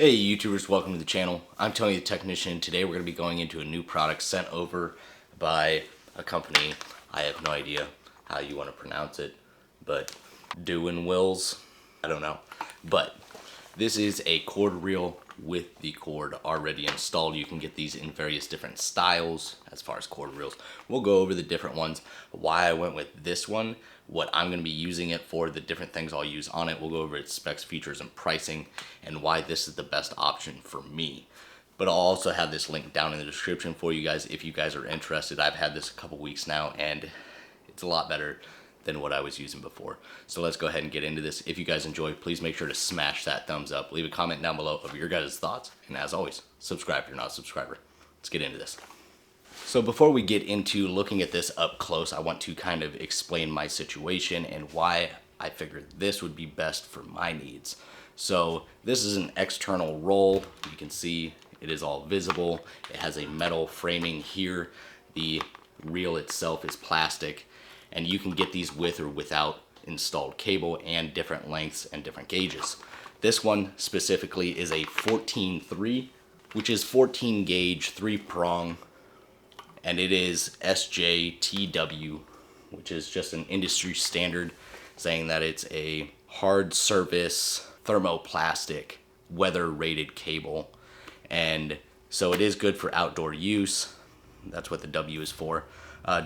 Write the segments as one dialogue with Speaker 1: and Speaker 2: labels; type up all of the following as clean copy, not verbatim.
Speaker 1: Hey YouTubers, welcome to the channel. I'm Tony the Technician. Today we're going to be going into a new product sent over by a company. I have no idea how you want to pronounce it, but Dewenwils, I don't know. But this is a cord reel with the cord already installed. You can get these in various different styles as far as cord reels. We'll go over the different ones, why I went with this one, what I'm going to be using it for, the different things I'll use on it. We'll go over its specs, features, and pricing, and why this is the best option for me. But I'll also have this link down in the description for you guys if you guys are interested. I've had this a couple weeks now, and it's a lot better than what I was using before. So let's go ahead and get into this. If you guys enjoy, please make sure to smash that thumbs up. Leave a comment down below of your guys' thoughts. And as always, subscribe if you're not a subscriber. Let's get into this. So before we get into looking at this up close, I want to kind of explain my situation and why I figured this would be best for my needs. So this is an external roll. You can see it is all visible. It has a metal framing here. The reel itself is plastic, and you can get these with or without installed cable and different lengths and different gauges. This one specifically is a 14-3, which is 14 gauge, 3-prong, and it is SJTW, which is just an industry standard saying that it's a hard surface thermoplastic weather rated cable. And so it is good for outdoor use. That's what the W is for.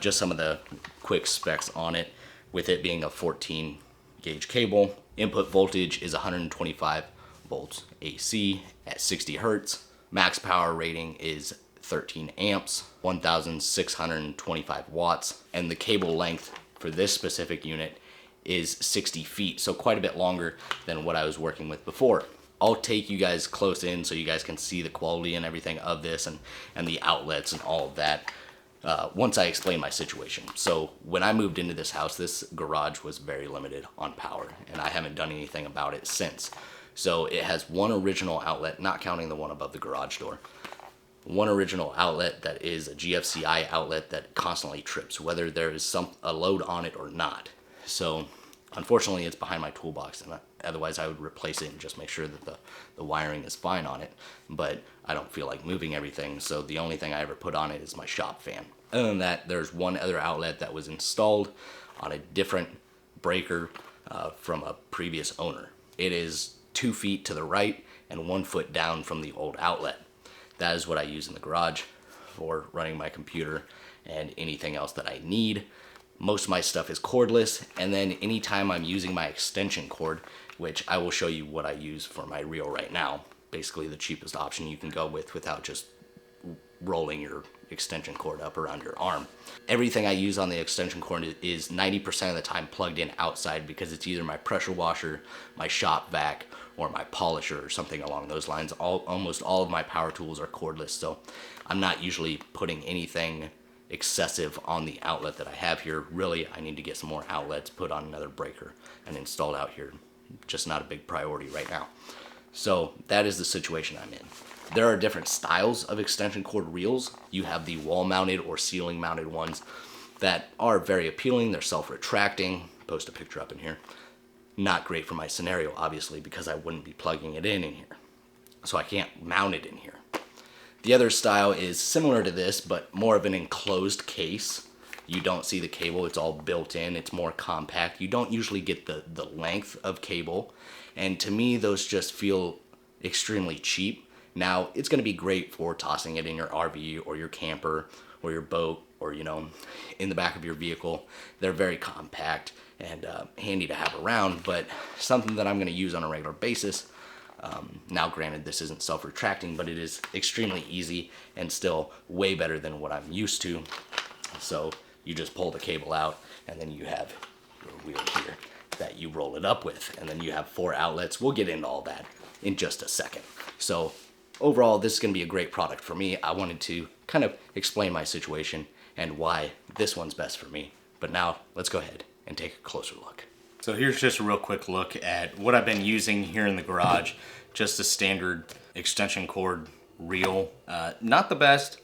Speaker 1: Just some of the quick specs on it, with it being a 14 gauge cable. Input voltage is 125 volts AC at 60 hertz. Max power rating is 13 amps, 1,625 watts. And the cable length for this specific unit is 60 feet, so quite a bit longer than what I was working with before. I'll take you guys close in so you guys can see the quality and everything of this and the outlets and all of that once I explain my situation. So when I moved into this house, this garage was very limited on power, and I haven't done anything about it since. So it has one original outlet, not counting the one above the garage door. One original outlet that is a GFCI outlet that constantly trips, whether there is a load on it or not. So unfortunately it's behind my toolbox, and otherwise I would replace it and just make sure that the wiring is fine on it. But I don't feel like moving everything, so the only thing I ever put on it is my shop fan. Other than that, there's one other outlet that was installed on a different breaker from a previous owner. It is 2 feet to the right and 1 foot down from the old outlet. That is what I use in the garage for running my computer and anything else that I need. Most of my stuff is cordless, and then anytime I'm using my extension cord, which I will show you what I use for my reel right now, basically the cheapest option you can go with without just rolling your extension cord up around your arm. Everything I use on the extension cord is 90% of the time plugged in outside, because it's either my pressure washer, my shop vac, or my polisher or something along those lines. Almost all of my power tools are cordless, so I'm not usually putting anything excessive on the outlet that I have here. Really, I need to get some more outlets, put on another breaker, and installed out here. Just not a big priority right now. So that is the situation I'm in. There are different styles of extension cord reels. You have the wall-mounted or ceiling-mounted ones that are very appealing. They're self-retracting. Post a picture up in here. Not great for my scenario, obviously, because I wouldn't be plugging it in here. So I can't mount it in here. The other style is similar to this, but more of an enclosed case. You don't see the cable, it's all built in, it's more compact. You don't usually get the length of cable, and to me those just feel extremely cheap. Now, it's going to be great for tossing it in your RV or your camper or your boat, or in the back of your vehicle. They're very compact and handy to have around, but something that I'm going to use on a regular basis. Now granted, this isn't self-retracting, but it is extremely easy and still way better than what I'm used to. So you just pull the cable out, and then you have your wheel here that you roll it up with, and then you have 4 outlets. We'll get into all that in just a second. So overall, this is going to be a great product for me. I wanted to kind of explain my situation and why this one's best for me. But now let's go ahead and take a closer look. So here's just a real quick look at what I've been using here in the garage. Just a standard extension cord reel. Not the best,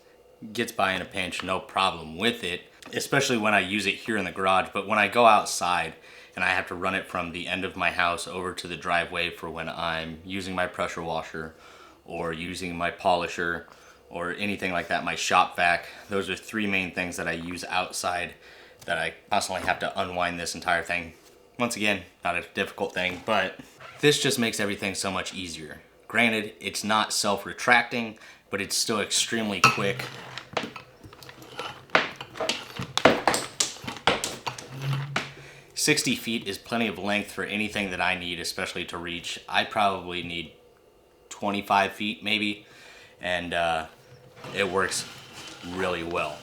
Speaker 1: gets by in a pinch, no problem with it, especially when I use it here in the garage. But when I go outside and I have to run it from the end of my house over to the driveway for when I'm using my pressure washer or using my polisher or anything like that, my shop vac. Those are three main things that I use outside that I constantly have to unwind this entire thing. Once again, not a difficult thing, but this just makes everything so much easier. Granted, it's not self-retracting, but it's still extremely quick. "60 feet is plenty of length for anything that I need, especially to reach. I probably need 25 feet maybe, and it works really well.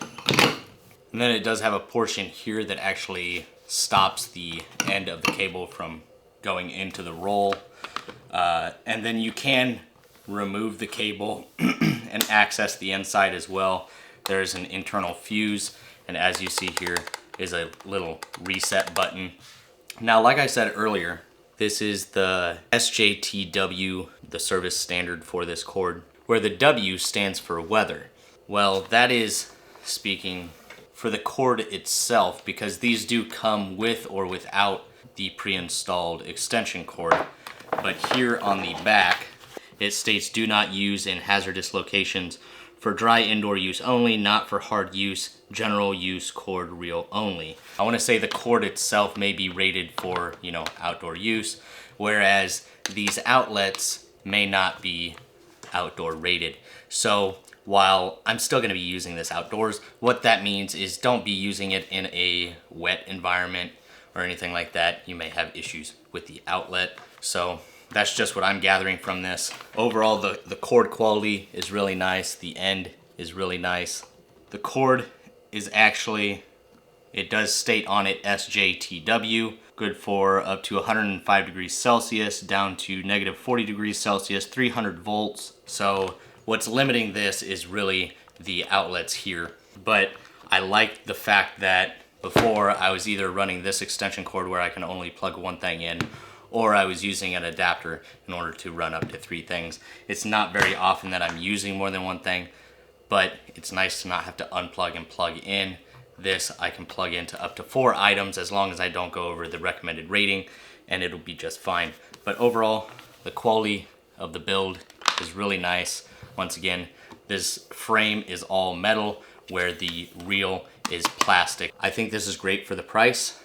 Speaker 1: And then it does have a portion here that actually stops the end of the cable from going into the roll. And then you can remove the cable and access the inside as well. There's an internal fuse, and as you see here is a little reset button. Now, like I said earlier, this is the SJTW, the service standard for this cord, where the W stands for weather. Well, that is speaking for the cord itself, because these do come with or without the pre-installed extension cord. But here on the back, it states do not use in hazardous locations, for dry indoor use only, not for hard use, general use cord reel only. I want to say the cord itself may be rated for, outdoor use, whereas these outlets may not be outdoor rated. So while I'm still going to be using this outdoors, what that means is don't be using it in a wet environment or anything like that. You may have issues with the outlet. So that's just what I'm gathering from this. Overall, the cord quality is really nice. The end is really nice. The cord is actually, it does state on it SJTW, good for up to 105 degrees Celsius down to negative 40 degrees Celsius, 300 volts. So what's limiting this is really the outlets here. But I like the fact that before I was either running this extension cord where I can only plug one thing in, or I was using an adapter in order to run up to 3 things. It's not very often that I'm using more than one thing, but it's nice to not have to unplug and plug in. This I can plug into up to 4 items as long as I don't go over the recommended rating, and it'll be just fine. But overall, the quality of the build is really nice. Once again, this frame is all metal where the reel is plastic. I think this is great for the price.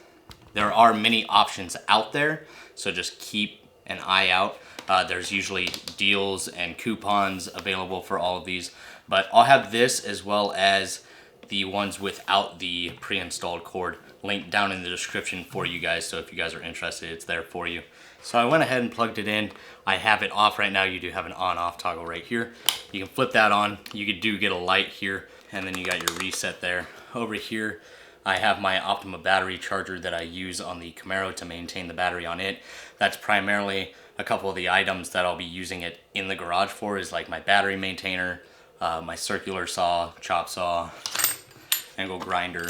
Speaker 1: There are many options out there, so just keep an eye out. There's usually deals and coupons available for all of these, but I'll have this as well as the ones without the pre-installed cord linked down in the description for you guys, so if you guys are interested, it's there for you. So I went ahead and plugged it in. I have it off right now. You do have an on-off toggle right here. You can flip that on. You do get a light here, and then you got your reset there. Over here, I have my Optima battery charger that I use on the Camaro to maintain the battery on it. That's primarily a couple of the items that I'll be using it in the garage for, is like my battery maintainer, my circular saw, chop saw, angle grinder.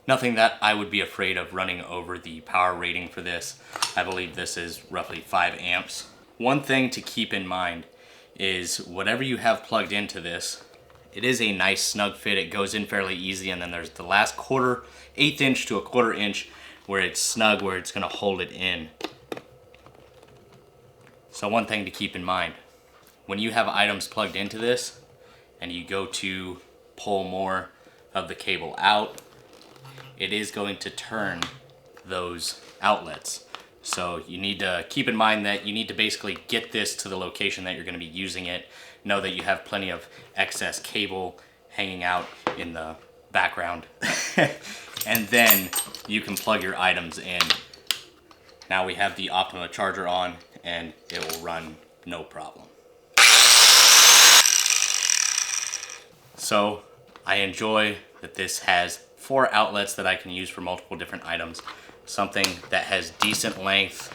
Speaker 1: Nothing that I would be afraid of running over the power rating for this. I believe this is roughly 5 amps. One thing to keep in mind is whatever you have plugged into this, it is a nice snug fit. It goes in fairly easy, and then there's the last 1/8 inch to a 1/4 inch where it's snug, where it's gonna hold it in. So one thing to keep in mind, when you have items plugged into this and you go to pull more of the cable out, it is going to turn those outlets. So you need to keep in mind that you need to basically get this to the location that you're going to be using it. Know that you have plenty of excess cable hanging out in the background. And then you can plug your items in. Now we have the Optima charger on, and it will run no problem. So I enjoy that this has 4 outlets that I can use for multiple different items. Something that has decent length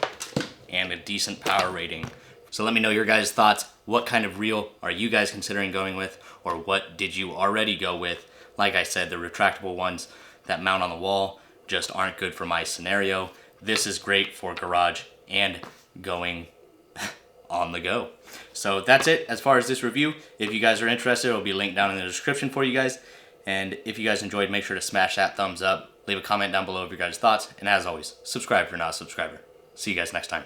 Speaker 1: and a decent power rating. So let me know your guys' thoughts. What kind of reel are you guys considering going with, or what did you already go with? Like I said, the retractable ones that mount on the wall just aren't good for my scenario. This is great for garage and going on the go. So that's it as far as this review. If you guys are interested, it'll be linked down in the description for you guys. And if you guys enjoyed, make sure to smash that thumbs up. Leave a comment down below of your guys' thoughts. And as always, subscribe if you're not a subscriber. See you guys next time.